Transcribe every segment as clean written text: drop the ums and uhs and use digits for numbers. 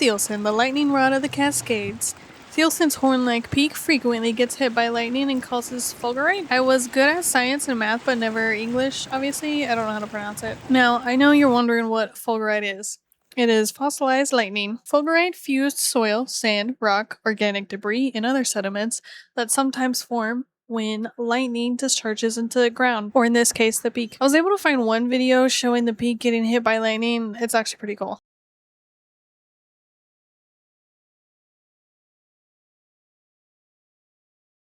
Thielsen, the lightning rod of the Cascades. Thielsen's horn-like peak frequently gets hit by lightning and causes fulgurite. I was good at science and math, but never English, obviously. I don't know how to pronounce it. Now, I know you're wondering what fulgurite is. It is fossilized lightning. Fulgurite fused soil, sand, rock, organic debris, and other sediments that sometimes form when lightning discharges into the ground, or in this case, the peak. I was able to find one video showing the peak getting hit by lightning. It's actually pretty cool.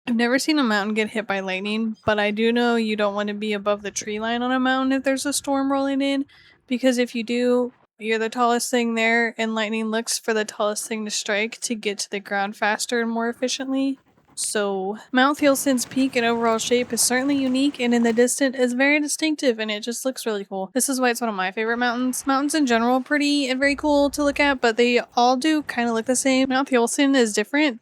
I've never seen a mountain get hit by lightning, but I do know you don't want to be above the tree line on a mountain if there's a storm rolling in, because if you do, you're the tallest thing there, and lightning looks for the tallest thing to strike to get to the ground faster and more efficiently. So, Mount Thielsen's peak and overall shape is certainly unique, and in the distance is very distinctive, and it just looks really cool. This is why it's one of my favorite mountains. Mountains in general are pretty and very cool to look at, but they all do kind of look the same. Mount Thielsen is different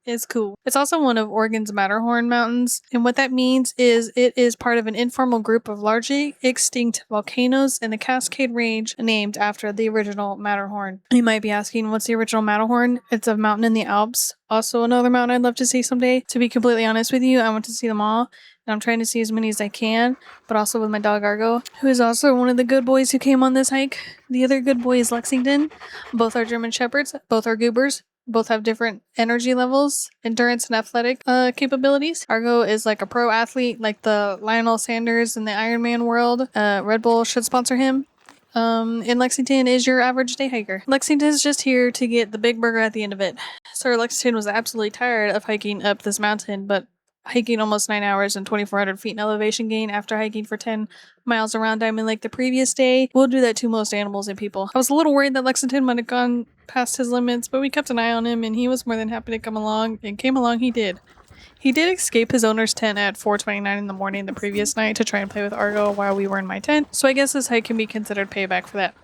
is cool. It's also one of Oregon's Matterhorn mountains, and what that means is it is part of an informal group of largely extinct volcanoes in the Cascade Range named after the original Matterhorn. You might be asking, what's the original Matterhorn? It's a mountain in the Alps, also another mountain I'd love to see someday. To be completely honest with you, I want to see them all, and I'm trying to see as many as I can, but also with my dog Argo, who is also one of the good boys who came on this hike. The other good boy is Lexington. Both are German Shepherds, both are goobers. Both have different energy levels, endurance, and athletic capabilities. Argo is like a pro athlete, like the Lionel Sanders in the Ironman world. Red Bull should sponsor him. And Lexington is your average day hiker. Lexington is just here to get the big burger at the end of it. Sir Lexington was absolutely tired of hiking up this mountain, but hiking almost 9 hours and 2,400 feet in elevation gain after hiking for 10 miles around Diamond Lake the previous day will do that to most animals and people. I was a little worried that Lexington might have gone past his limits, but we kept an eye on him and he was more than happy to come along, and came along he did. He did escape his owner's tent at 4:29 in the morning the previous night to try and play with Argo while we were in my tent, so I guess this hike can be considered payback for that.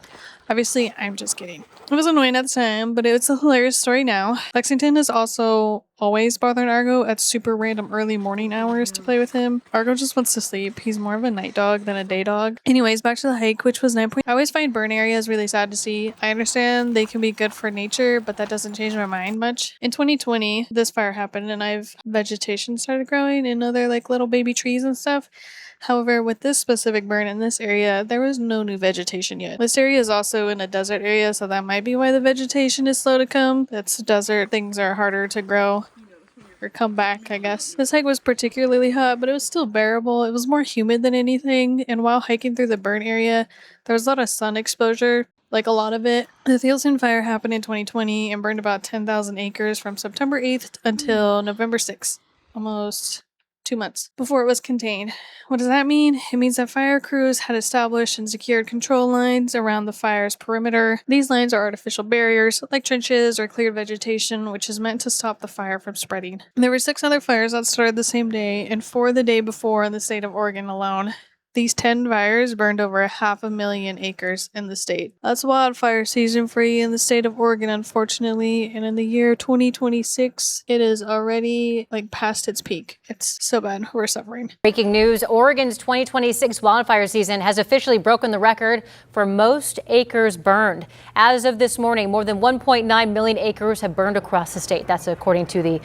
Obviously, I'm just kidding. It was annoying at the time, but it's a hilarious story now. Lexington is also always bothering Argo at super random early morning hours to play with him. Argo just wants to sleep. He's more of a night dog than a day dog. Anyways, back to the hike, which was 9 point. I always find burn areas really sad to see. I understand they can be good for nature, but that doesn't change my mind much. In 2020, this fire happened and vegetation started growing and other like little baby trees and stuff. However, with this specific burn in this area, there was no new vegetation yet. This area is also in a desert area, so that might be why the vegetation is slow to come. It's desert, things are harder to grow or come back, I guess. This hike was particularly hot, but it was still bearable. It was more humid than anything, and while hiking through the burn area, there was a lot of sun exposure, like a lot of it. The Thielsen fire happened in 2020 and burned about 10,000 acres from September 8th until November 6th. Almost 2 months before it was contained. What does that mean? It means that fire crews had established and secured control lines around the fire's perimeter. These lines are artificial barriers, like trenches or cleared vegetation, which is meant to stop the fire from spreading. There were 6 other fires that started the same day, and 4 the day before in the state of Oregon alone. These 10 fires burned over 500,000 acres in the state. That's wildfire season for you in the state of Oregon, unfortunately. And in the year 2026, it is already past its peak. It's so bad. We're suffering. Breaking news, Oregon's 2026 wildfire season has officially broken the record for most acres burned. As of this morning, more than 1.9 million acres have burned across the state. That's according to the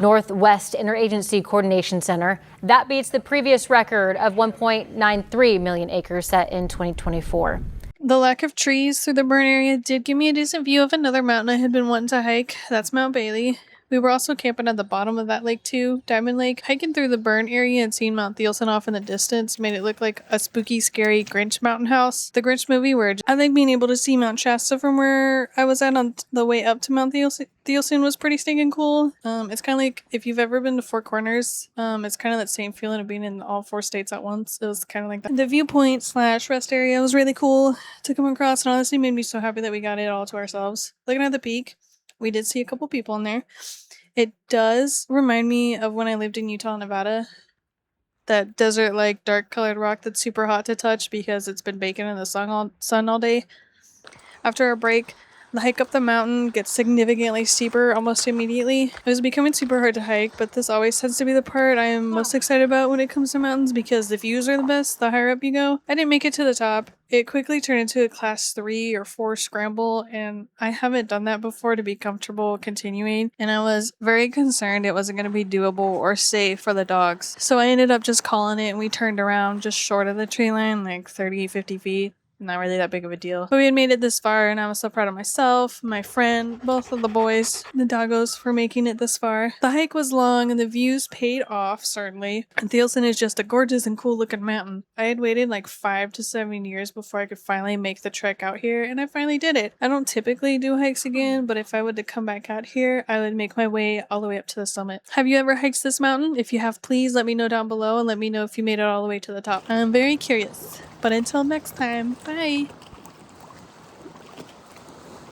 Northwest Interagency Coordination Center. That beats the previous record of 1.93 million acres set in 2024. The lack of trees through the burn area did give me a decent view of another mountain I had been wanting to hike. That's Mount Bailey. We were also camping at the bottom of that lake too, Diamond Lake. Hiking through the burn area and seeing Mount Thielsen off in the distance made it look like a spooky, scary Grinch mountain house. The Grinch movie, where I think being able to see Mount Shasta from where I was at on the way up to Mount Thielsen was pretty stinking cool. It's kind of like if you've ever been to Four Corners, it's kind of that same feeling of being in all 4 states at once. It was kind of like that. The viewpoint / rest area was really cool to come across, and honestly made me so happy that we got it all to ourselves. Looking at the peak, we did see a couple people in there. It does remind me of when I lived in Utah, Nevada. That desert, dark colored rock that's super hot to touch because it's been baking in the sun all day. After our break, The hike up the mountain gets significantly steeper almost immediately. It was becoming super hard to hike, but this always tends to be the part I am most excited about when it comes to mountains because the views are the best the higher up you go. I didn't make it to the top. It quickly turned into a class 3 or 4 scramble, and I haven't done that before to be comfortable continuing, and I was very concerned it wasn't going to be doable or safe for the dogs. So I ended up just calling it, and we turned around just short of the tree line, like 30, 50 feet. Not really that big of a deal. But we had made it this far, and I was so proud of myself, my friend, both of the boys, the doggos, for making it this far. The hike was long, and the views paid off, certainly. And Thielsen is just a gorgeous and cool looking mountain. I had waited like 5 to 7 years before I could finally make the trek out here, and I finally did it. I don't typically do hikes again, but if I were to come back out here, I would make my way all the way up to the summit. Have you ever hiked this mountain? If you have, please let me know down below and let me know if you made it all the way to the top. I'm very curious. But until next time, bye!